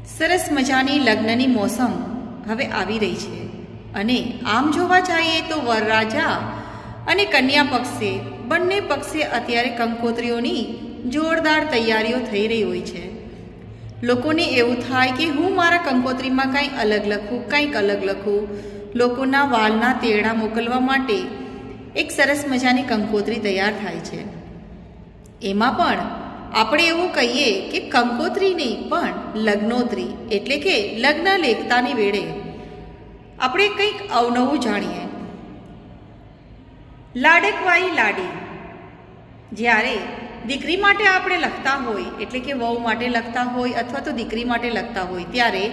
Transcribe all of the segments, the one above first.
સરસ મજાની લગ્નની મોસમ હવે આવી રહી છે અને આમ જોવા જઈએ તો વરરાજા અને કન્યા પક્ષે બંને પક્ષે અત્યારે કંકોત્રીઓની જોરદાર તૈયારીઓ થઈ રહી હોય છે. લોકોને એવું થાય કે હું મારા કંકોત્રીમાં કંઈ અલગ લખું, કંઈક અલગ લખું. લોકોના વાલના તેડા મોકલવા માટે એક સરસ મજાની કંકોત્રી તૈયાર થાય છે. એમાં પણ આપણે એવું કહીએ કે કંકોત્રી નહીં પણ લગ્નોત્રી, એટલે કે લગ્ન લેખતાની વેળે આપણે કંઈક અવનવું જાણીએ. લાડકવાઈ લાડી, જ્યારે દીકરી માટે આપણે લખતા હોય, એટલે કે વહુ માટે લખતા હોય અથવા તો દીકરી માટે લખતા હોય, ત્યારે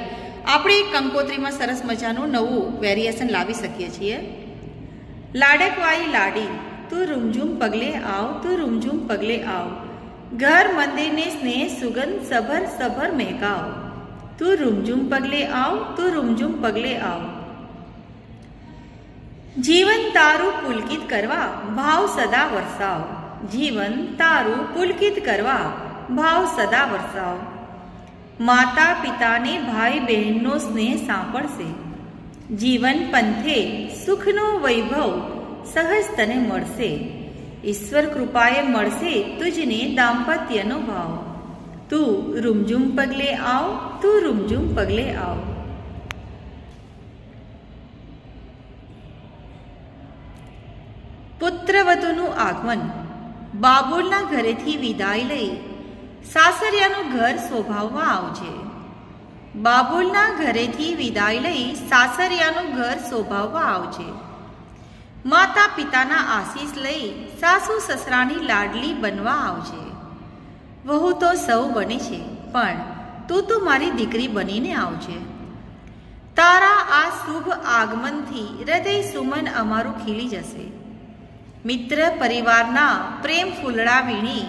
આપણે એક કંકોત્રીમાં સરસ મજાનું નવું વેરિએશન લાવી શકીએ છીએ. લાડકવાઈ લાડી, તું રૂમઝૂમ પગલે આવ, તું રૂમઝૂમ પગલે આવ, ઘર મંદિરને સ્નેહ સુગંધ સભર સભર મહેકાવ, તું રૂમઝૂમ પગલે આવ, તું રૂમઝૂમ પગલે આવ. જીવન તારું પુલકિત કરવા ભાવ સદા વરસાવ, જીવન તારું પુલકિત કરવા ભાવ સદા વરસાવ. માતા પિતાને ભાઈ બહેનનો સ્નેહ સાંપડશે, જીવન પંથે સુખનો વૈભવ સહજ તને મળશે. ઈશ્વર કૃપાએ મળશે તુજને દાંપત્યનો ભાવ, તું રૂમઝૂમ પગલે આવ, તું રૂમઝૂમ પગલે આવ. પુત્રવધુનું આગમન, બાબુલના ઘરેથી વિદાય લઈ સાસરિયાનું ઘર શોભાવવા આવજે. બાબુલના ઘરેથી વિદાય લઈ સાસરિયાનું ઘર શોભાવવા આવજે. માતા પિતાના આશીષ લઈ સાસુ સસરાની લાડલી બનવા આવજે. વહુ તો સૌ બને છે, પણ તું તો મારી દીકરી બનીને આવજે. તારા આ શુભ આગમનથી હૃદય સુમન અમારું ખીલી જશે. મિત્ર પરિવારના પ્રેમ ફૂલડા વીણી